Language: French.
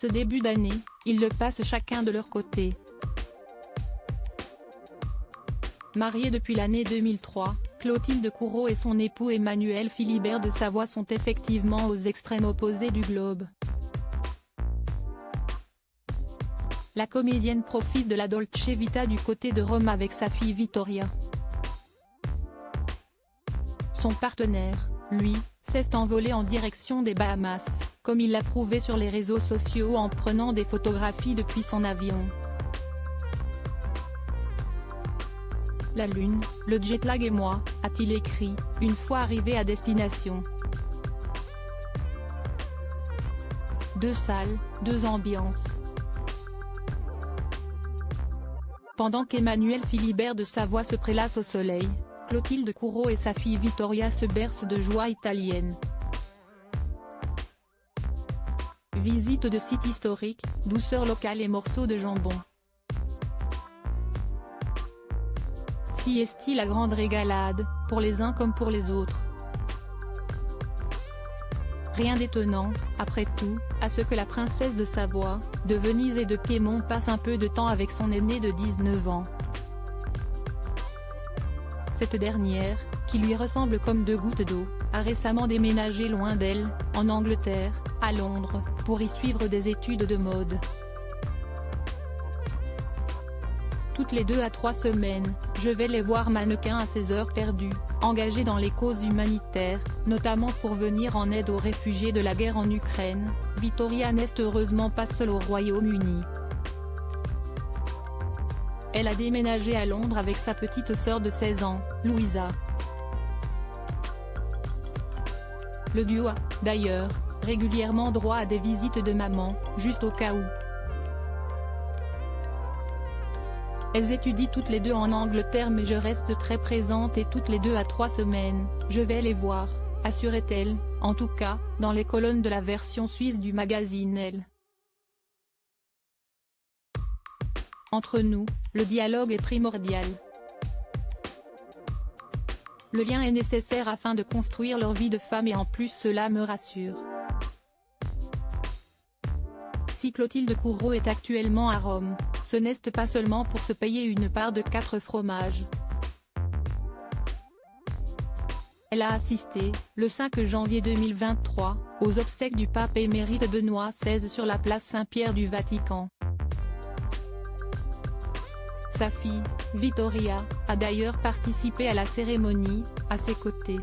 ce début d'année, ils le passent chacun de leur côté. Mariés depuis l'année 2003, Clotilde Courreau et son époux Emmanuel Philibert de Savoie sont effectivement aux extrêmes opposés du globe. La comédienne profite de la Dolce Vita du côté de Rome avec sa fille Vittoria. Son partenaire, lui, s'est envolé en direction des Bahamas, comme il l'a prouvé sur les réseaux sociaux en prenant des photographies depuis son avion. La lune, le jet-lag et moi, a-t-il écrit, une fois arrivé à destination. Deux salles, deux ambiances. Pendant qu'Emmanuel Philibert de Savoie se prélasse au soleil, Clotilde Courreau et sa fille Vittoria se bercent de joie italienne. Visite de sites historiques, douceur locale et morceaux de jambon. Si est-il la grande régalade, pour les uns comme pour les autres. Rien d'étonnant, après tout, à ce que la princesse de Savoie, de Venise et de Piémont passe un peu de temps avec son aîné de 19 ans. Cette dernière, qui lui ressemble comme deux gouttes d'eau, a récemment déménagé loin d'elle, en Angleterre, à Londres, pour y suivre des études de mode. Toutes les 2 à 3 semaines, je vais les voir mannequins à ses heures perdues, engagés dans les causes humanitaires, notamment pour venir en aide aux réfugiés de la guerre en Ukraine. Vittoria n'est heureusement pas seule au Royaume-Uni. Elle a déménagé à Londres avec sa petite sœur de 16 ans, Louisa. Le duo a, d'ailleurs, régulièrement droit à des visites de maman, juste au cas où. Elles étudient toutes les 2 en Angleterre mais je reste très présente et toutes les 2 à 3 semaines, je vais les voir, assurait-elle, en tout cas, dans les colonnes de la version suisse du magazine Elle. Entre nous, le dialogue est primordial. Le lien est nécessaire afin de construire leur vie de femme et en plus cela me rassure. Si Clotilde Courreau est actuellement à Rome, ce n'est pas seulement pour se payer une part de 4 fromages. Elle a assisté, le 5 janvier 2023, aux obsèques du pape émérite Benoît XVI sur la place Saint-Pierre du Vatican. Sa fille, Vittoria, a d'ailleurs participé à la cérémonie, à ses côtés.